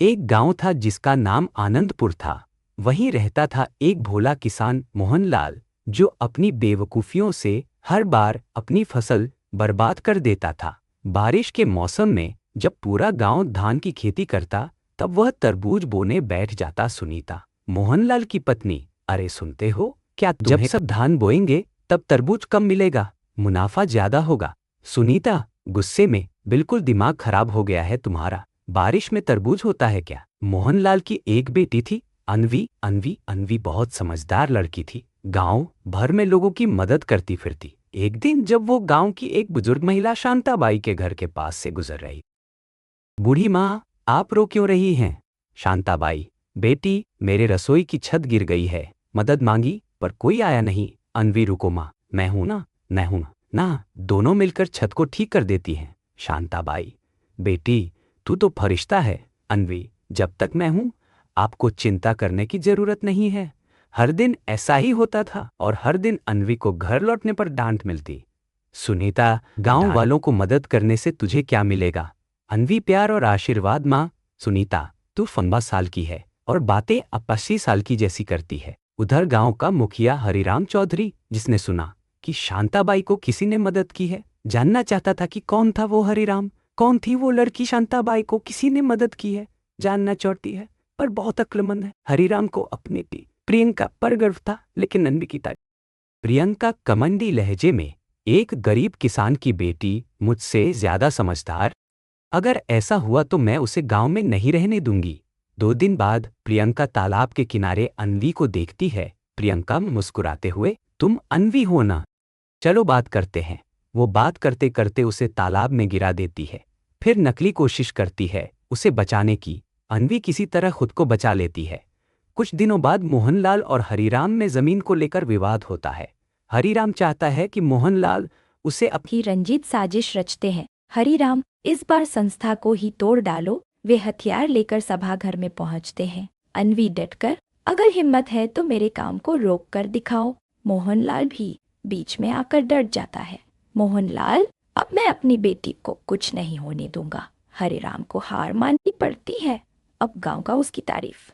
एक गांव था जिसका नाम आनंदपुर था। वहीं रहता था एक भोला किसान मोहनलाल, जो अपनी बेवकूफियों से हर बार अपनी फसल बर्बाद कर देता था। बारिश के मौसम में जब पूरा गांव धान की खेती करता, तब वह तरबूज बोने बैठ जाता। सुनीता, मोहनलाल की पत्नी, अरे सुनते हो क्या, जब सब धान बोएंगे तब तरबूज कम मिलेगा, मुनाफा ज्यादा होगा। सुनीता गुस्से में, बिल्कुल दिमाग खराब हो गया है तुम्हारा, बारिश में तरबूज होता है क्या। मोहनलाल की एक बेटी थी, अनवी। अनवी बहुत समझदार लड़की थी, गांव भर में लोगों की मदद करती फिरती। एक दिन जब वो गांव की एक बुजुर्ग महिला शांताबाई के घर के पास से गुजर रही। बूढ़ी माँ, आप रो क्यों रही हैं। शांताबाई, बेटी मेरे रसोई की छत गिर गई है, मदद मांगी पर कोई आया नहीं। अनवी, रुको माँ, मैं हूं ना, दोनों मिलकर छत को ठीक कर देती हैं। शांताबाई, बेटी तू तो फरिश्ता है। अनवी, जब तक मैं हूं आपको चिंता करने की जरूरत नहीं है। हर दिन ऐसा ही होता था और हर दिन अनवी को घर लौटने पर डांट मिलती। सुनीता, गांव वालों को मदद करने से तुझे क्या मिलेगा। अनवी, प्यार और आशीर्वाद। माँ, सुनीता तू 15 साल की है और बातें अब 80 साल की जैसी करती है। उधर गांव का मुखिया हरिराम चौधरी, जिसने सुना कि शांताबाई को किसी ने मदद की है, जानना चाहता था कि कौन था वो हरिराम, कौन थी वो लड़की शांताबाई को किसी ने मदद की है, जानना चाहती है, पर बहुत अक्लमंद है। हरिराम को अपनी प्रियंका पर गर्व था, लेकिन अनवी की तारीफ। प्रियंका कमंडी लहजे में, एक गरीब किसान की बेटी मुझसे ज्यादा समझदार, अगर ऐसा हुआ तो मैं उसे गांव में नहीं रहने दूंगी। 2 दिन बाद प्रियंका तालाब के किनारे अनवी को देखती है। प्रियंका मुस्कुराते हुए, तुम अनवी हो ना, चलो बात करते हैं। वो बात करते करते उसे तालाब में गिरा देती है, फिर नकली कोशिश करती है उसे बचाने की। अनवी किसी तरह खुद को बचा लेती है। कुछ दिनों बाद मोहनलाल और हरिराम में जमीन को लेकर विवाद होता है। हरिराम चाहता है कि मोहनलाल उसे ही रंजीत साजिश रचते हैं। हरिराम, इस बार संस्था को ही तोड़ डालो। वे हथियार लेकर सभाघर में पहुंचते हैं। अनवी डटकर, अगर हिम्मत है तो मेरे काम को रोक कर दिखाओ। मोहनलाल भी बीच में आकर डट जाता है। मोहनलाल, अब मैं अपनी बेटी को कुछ नहीं होने दूंगा। हरिराम को हार माननी पड़ती है। अब गांव का उसकी तारीफ